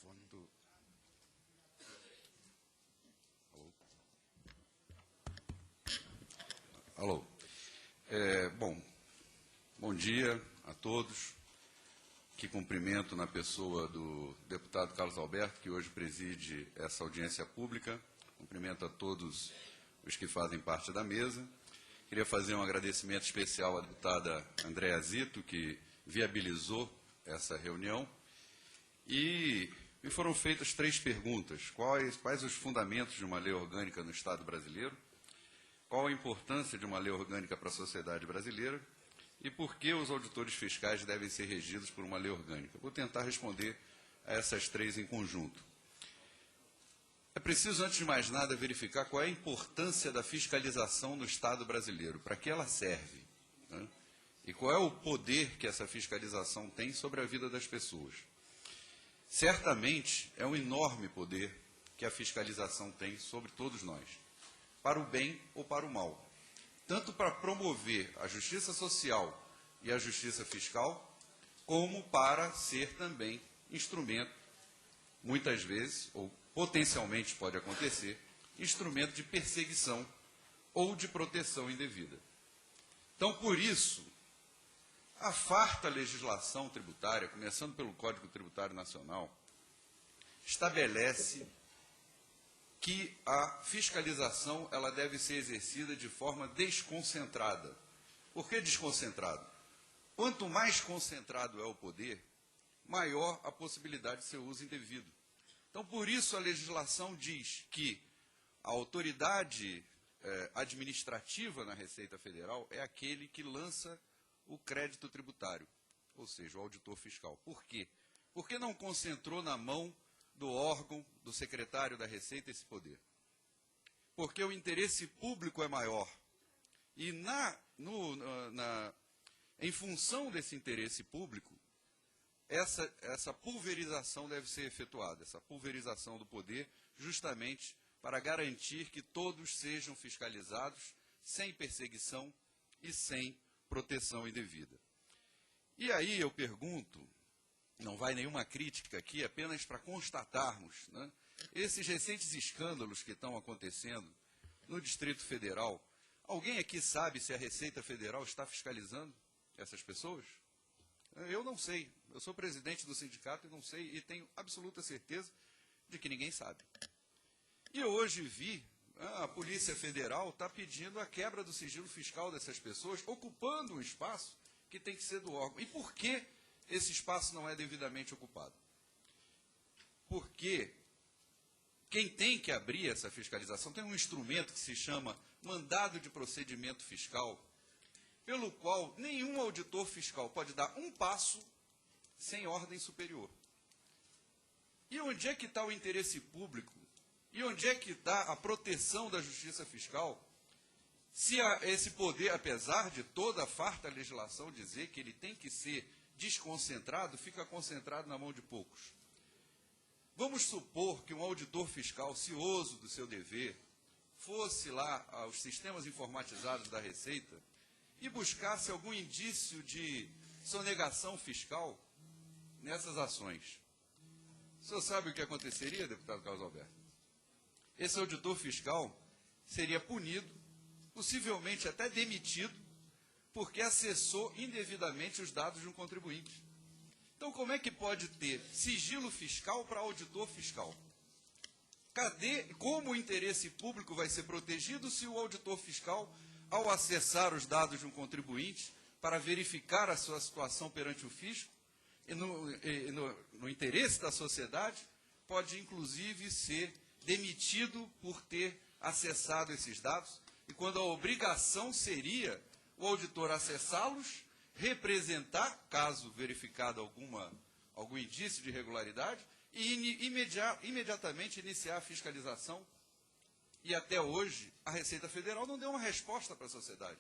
microfone do... Alô. Bom dia a todos. Que cumprimento na pessoa do deputado Carlos Alberto, que hoje preside essa audiência pública. Cumprimento a todos os que fazem parte da mesa. Queria fazer um agradecimento especial à deputada Andréa Zito, que viabilizou essa reunião. E me foram feitas 3 perguntas. Quais os fundamentos de uma lei orgânica no Estado brasileiro? Qual a importância de uma lei orgânica para a sociedade brasileira? E por que os auditores fiscais devem ser regidos por uma lei orgânica? Vou tentar responder a essas 3 em conjunto. É preciso, antes de mais nada, verificar qual é a importância da fiscalização no Estado brasileiro, para que ela serve, né? E qual é o poder que essa fiscalização tem sobre a vida das pessoas. Certamente, é um enorme poder que a fiscalização tem sobre todos nós, para o bem ou para o mal. Tanto para promover a justiça social e a justiça fiscal, como para ser também instrumento, muitas vezes, ou potencialmente pode acontecer, instrumento de perseguição ou de proteção indevida. Então, por isso, a farta legislação tributária, começando pelo Código Tributário Nacional, estabelece que a fiscalização ela deve ser exercida de forma desconcentrada. Por que desconcentrado? Quanto mais concentrado é o poder, maior a possibilidade de seu uso indevido. Então, por isso, a legislação diz que a autoridade administrativa na Receita Federal é aquele que lança o crédito tributário, ou seja, o auditor fiscal. Por quê? Porque não concentrou na mão do órgão, do secretário da Receita, esse poder. Porque o interesse público é maior. E em função desse interesse público, essa pulverização deve ser efetuada, essa pulverização do poder, justamente para garantir que todos sejam fiscalizados sem perseguição e sem proteção indevida. E aí eu pergunto, não vai nenhuma crítica aqui, apenas para constatarmos, né, esses recentes escândalos que estão acontecendo no Distrito Federal. Alguém aqui sabe se a Receita Federal está fiscalizando essas pessoas? Eu não sei. Eu sou presidente do sindicato e não sei, e tenho absoluta certeza de que ninguém sabe. E hoje vi, a Polícia Federal está pedindo a quebra do sigilo fiscal dessas pessoas, ocupando um espaço que tem que ser do órgão. E por que esse espaço não é devidamente ocupado? Porque quem tem que abrir essa fiscalização tem um instrumento que se chama mandado de procedimento fiscal, pelo qual nenhum auditor fiscal pode dar um passo sem ordem superior. E onde é que está o interesse público? E onde é que está a proteção da justiça fiscal? Se esse poder, apesar de toda a farta legislação dizer que ele tem que ser desconcentrado, fica concentrado na mão de poucos. Vamos supor que um auditor fiscal, cioso do seu dever, fosse lá aos sistemas informatizados da Receita e buscasse algum indício de sonegação fiscal nessas ações. O senhor sabe o que aconteceria, deputado Carlos Alberto? Esse auditor fiscal seria punido, possivelmente até demitido, porque acessou indevidamente os dados de um contribuinte. Então, como é que pode ter sigilo fiscal para auditor fiscal? Como o interesse público vai ser protegido se o auditor fiscal, ao acessar os dados de um contribuinte para verificar a sua situação perante o fisco, e no interesse da sociedade, pode inclusive ser demitido por ter acessado esses dados, e quando a obrigação seria o auditor acessá-los, representar, caso verificado algum indício de irregularidade, e imediatamente iniciar a fiscalização. E até hoje, a Receita Federal não deu uma resposta para a sociedade.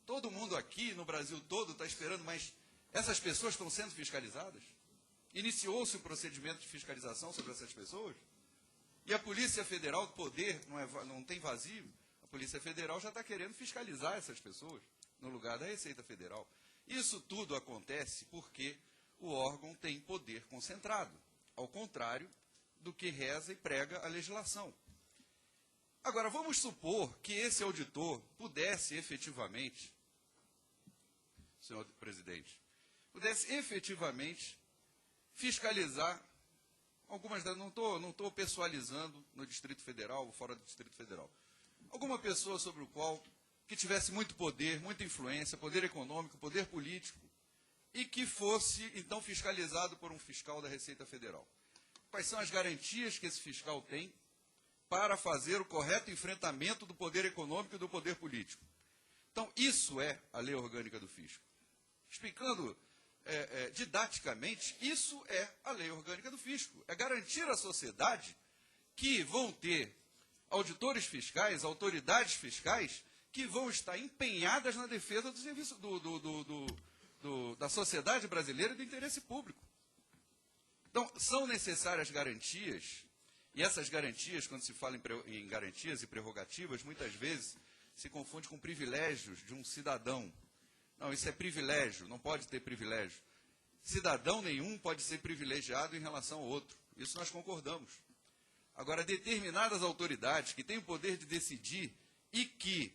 Todo mundo aqui, no Brasil todo, está esperando, mas essas pessoas estão sendo fiscalizadas? Iniciou-se o procedimento de fiscalização sobre essas pessoas? E a Polícia Federal, o poder não tem vazio, a Polícia Federal já está querendo fiscalizar essas pessoas, no lugar da Receita Federal. Isso tudo acontece porque o órgão tem poder concentrado. ao contrário do que reza e prega a legislação. Agora, vamos supor que esse auditor pudesse efetivamente, senhor presidente, pudesse efetivamente fiscalizar algumas, não estou pessoalizando no Distrito Federal ou fora do Distrito Federal, alguma pessoa sobre o qual que tivesse muito poder, muita influência, poder econômico, poder político, e que fosse, então, fiscalizado por um fiscal da Receita Federal. Quais são as garantias que esse fiscal tem para fazer o correto enfrentamento do poder econômico e do poder político? Então, isso é a lei orgânica do fisco. Explicando didaticamente, isso é a lei orgânica do fisco. É garantir à sociedade que vão ter auditores fiscais, autoridades fiscais, que vão estar empenhadas na defesa do serviço da sociedade brasileira e do interesse público. Então, são necessárias garantias, e essas garantias, quando se fala em garantias e prerrogativas, muitas vezes se confunde com privilégios de um cidadão. Não, isso é privilégio, não pode ter privilégio. Cidadão nenhum pode ser privilegiado em relação ao outro. Isso nós concordamos. Agora, determinadas autoridades que têm o poder de decidir e que,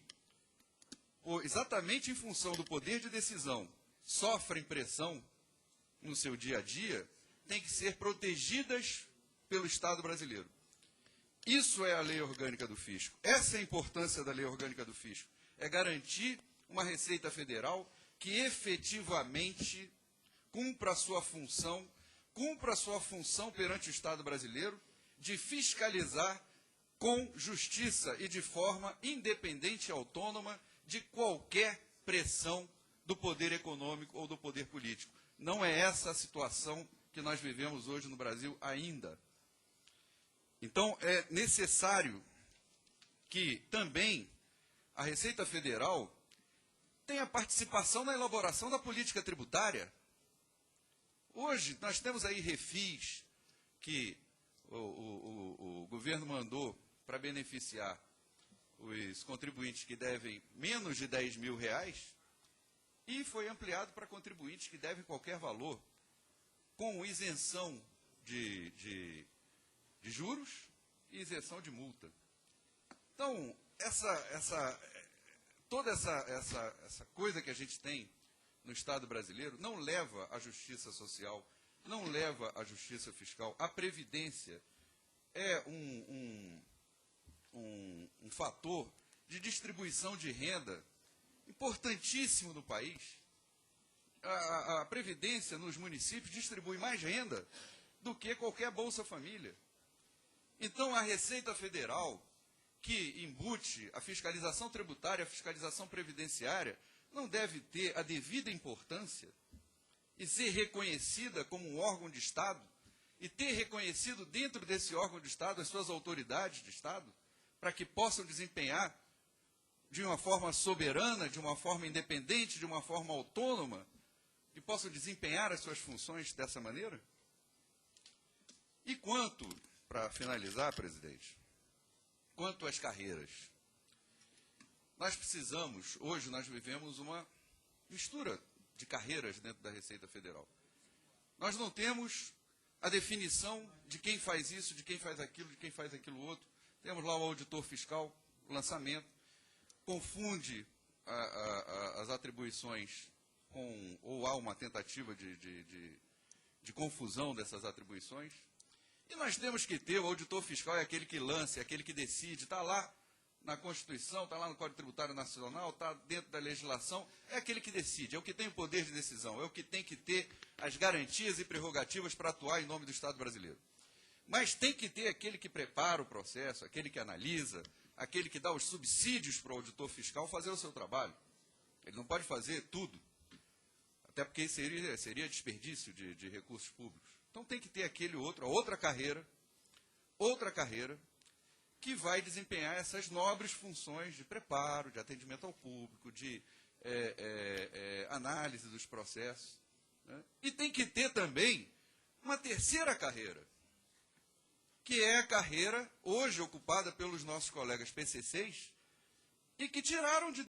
exatamente em função do poder de decisão, sofrem pressão no seu dia a dia, têm que ser protegidas pelo Estado brasileiro. Isso é a lei orgânica do fisco. Essa é a importância da lei orgânica do fisco. É garantir uma Receita Federal que efetivamente cumpra a sua função perante o Estado brasileiro de fiscalizar com justiça e de forma independente e autônoma de qualquer pressão do poder econômico ou do poder político. Não é essa a situação que nós vivemos hoje no Brasil ainda. Então, é necessário que também a Receita Federal tenha participação na elaboração da política tributária. Hoje, nós temos aí refis que o governo mandou para beneficiar os contribuintes que devem menos de R$10 mil, e foi ampliado para contribuintes que devem qualquer valor, com isenção de juros e isenção de multa. Então, toda essa coisa que a gente tem no Estado brasileiro não leva à justiça social, não leva à justiça fiscal. A Previdência é um fator de distribuição de renda importantíssimo no país. A Previdência nos municípios distribui mais renda do que qualquer Bolsa Família. Então, a Receita Federal, que embute a fiscalização tributária, a fiscalização previdenciária, não deve ter a devida importância e ser reconhecida como um órgão de Estado e ter reconhecido dentro desse órgão de Estado as suas autoridades de Estado, para que possam desempenhar de uma forma soberana, de uma forma independente, de uma forma autônoma, e possam desempenhar as suas funções dessa maneira? E quanto, para finalizar, presidente, quanto às carreiras, nós precisamos, hoje nós vivemos uma mistura de carreiras dentro da Receita Federal. Nós não temos a definição de quem faz isso, de quem faz aquilo outro. Temos lá o auditor fiscal, o lançamento, confunde as atribuições ou há uma tentativa de confusão dessas atribuições. E nós temos que ter, o auditor fiscal é aquele que lança, é aquele que decide, está lá na Constituição, está lá no Código Tributário Nacional, está dentro da legislação, é aquele que decide, é o que tem o poder de decisão, é o que tem que ter as garantias e prerrogativas para atuar em nome do Estado brasileiro. Mas tem que ter aquele que prepara o processo, aquele que analisa, aquele que dá os subsídios para o auditor fiscal fazer o seu trabalho. Ele não pode fazer tudo, até porque seria desperdício de recursos públicos. Então tem que ter aquele outro, a outra carreira, que vai desempenhar essas nobres funções de preparo, de atendimento ao público, de análise dos processos. Né? E tem que ter também uma terceira carreira, que é a carreira hoje ocupada pelos nossos colegas PCCs, e que tiraram de